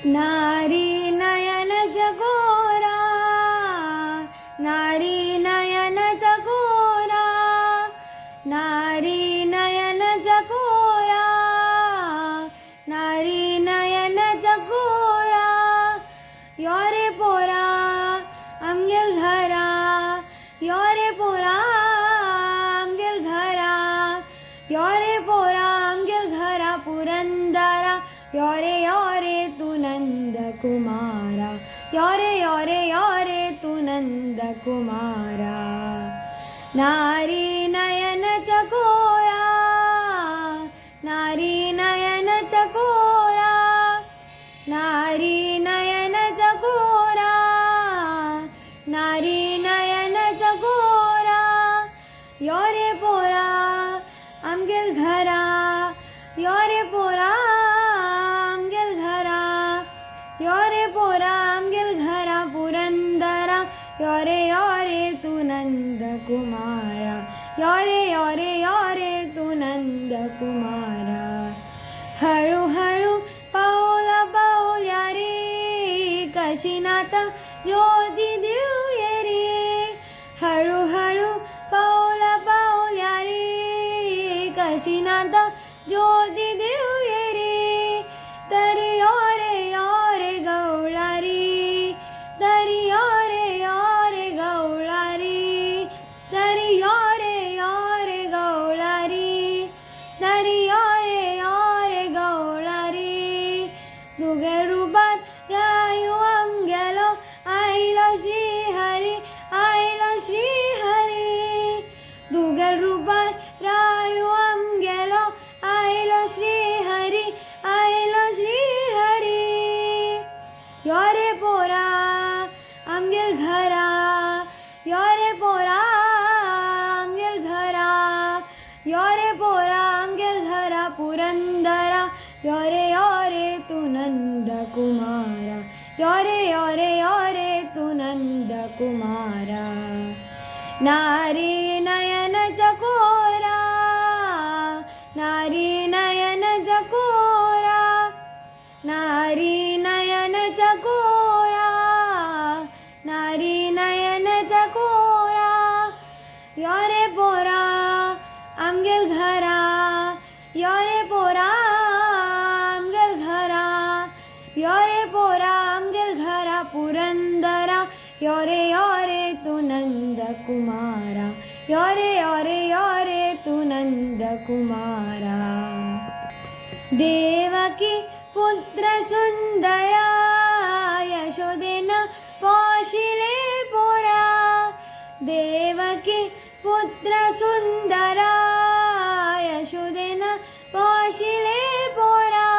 नारी नयन जगोरा, नारी नयन जगोरा, नारी नयन जगोरा, नारी नयन जगोरा. योरे पोरा आमगेल घरा, योरे पोरा आमगेल घरा, योरे पोरा आमगेल घरा पुरंदरा. योरे योरे तू नंद कुमारा, योरे योरे योरे तू नंद कुमारा. नारी नयन चकोरा, नारी नयन चकोरा, नारी नयन चकोरा, नारी नयन चकोरा. योरे पोरा आमगेल घरा, योरे पोरा आमगेल घरा, योरे पोरा आमगेल घरा पुरंदरा. योरे योरे तू नंद कुमारा, योरे योरे योरे तू नंद कुमारा. हळू हळू पाऊला पाऊल्या रे, काशीनाथ ज्योती देऊया रे. हळू हळू पाऊला पाऊल्या रे, काशीनाथ ज्योती देऊया रे. तरी योरे योरे गवळा रे, तरी योरे योरे गवळा रे, तरी योरे योरे गवळा रे, तरी योरे योरे गवळा रे. दुगे रूपात रायू अंगेलो, आईलो श्री हरी, आईलो श्री हरी. दुगे रूपात रायू अंगेलो, आईलो श्री हरी, आईलो श्री हरी. योरे पोरा आमगेल घरा, योरे पोरा आमगेल घरा, योरे पोरा आमगेल घरा पुरंदरा. योरे योरे तू नंद कुमारा, योरे योरे योरे तू नंद कुमारा. नारी नयन चकोरा, नारी नयन चकोरा, नारी नयन चकोरा, नारी नयन चकोरा. योरे पोरा आमगेल घरा, योरे पोरा आमगेल घरा, योरे पोरा आमगेल घरा पुरंदरा. योरे योरे तू नंद कुमारा, योरे योरे योरे तू नंद कुमारा. देवकी पुत्र सुंदरा, यशोदेना पोशिले पोरा. देवकी पुत्र सुंदरा, यशोदेना पोशिले पोरा.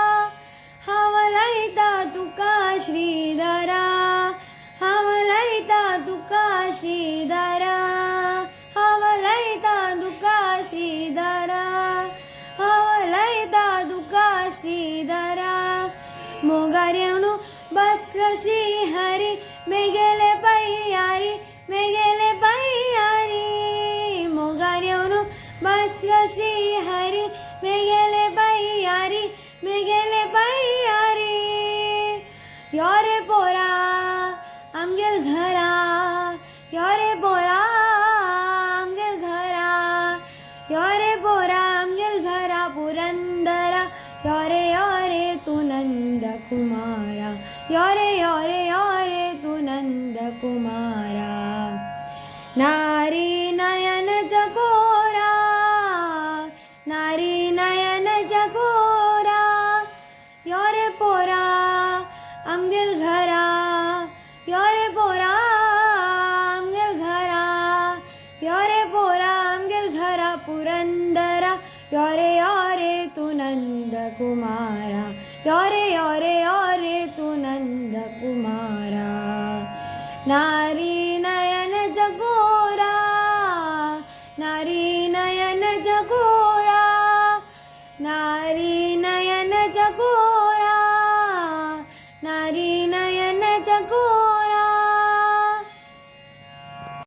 हवलयता तुका श्रीधरा, हवलयता तुका श्रीधरा, हवलयता तुका श्रीधरा, हवलयता तुका श्रीधरा. मोगारेवनु बसलो श्री हरी, मेगेले पैयारी, मेगेले पैयारी. मोगारेवनु बसलो श्री हरी, मेगेले पैयारी, मेगेले पैयारी. योरे पोरा आमगेल घरा, योरे पोरा आमगेल घरा, योरे पोरा आमगेल घरा पुरंदरा. योरे योरे तू नंद कुमारा, योरे योरे योरे तू नंद कुमारा. नारी नयन जगोरा, नारी नयन जगोरा. योरे पोरा आमगेल घरा, योरे पोरा आमगेल घरा, योरे पोरा आमगेल घरा पुरंदरा. योरे योरे तू नंद कुमारा, योरे योरे योरे तू नंद कुमारा. नारी नयन जगोरा, नारी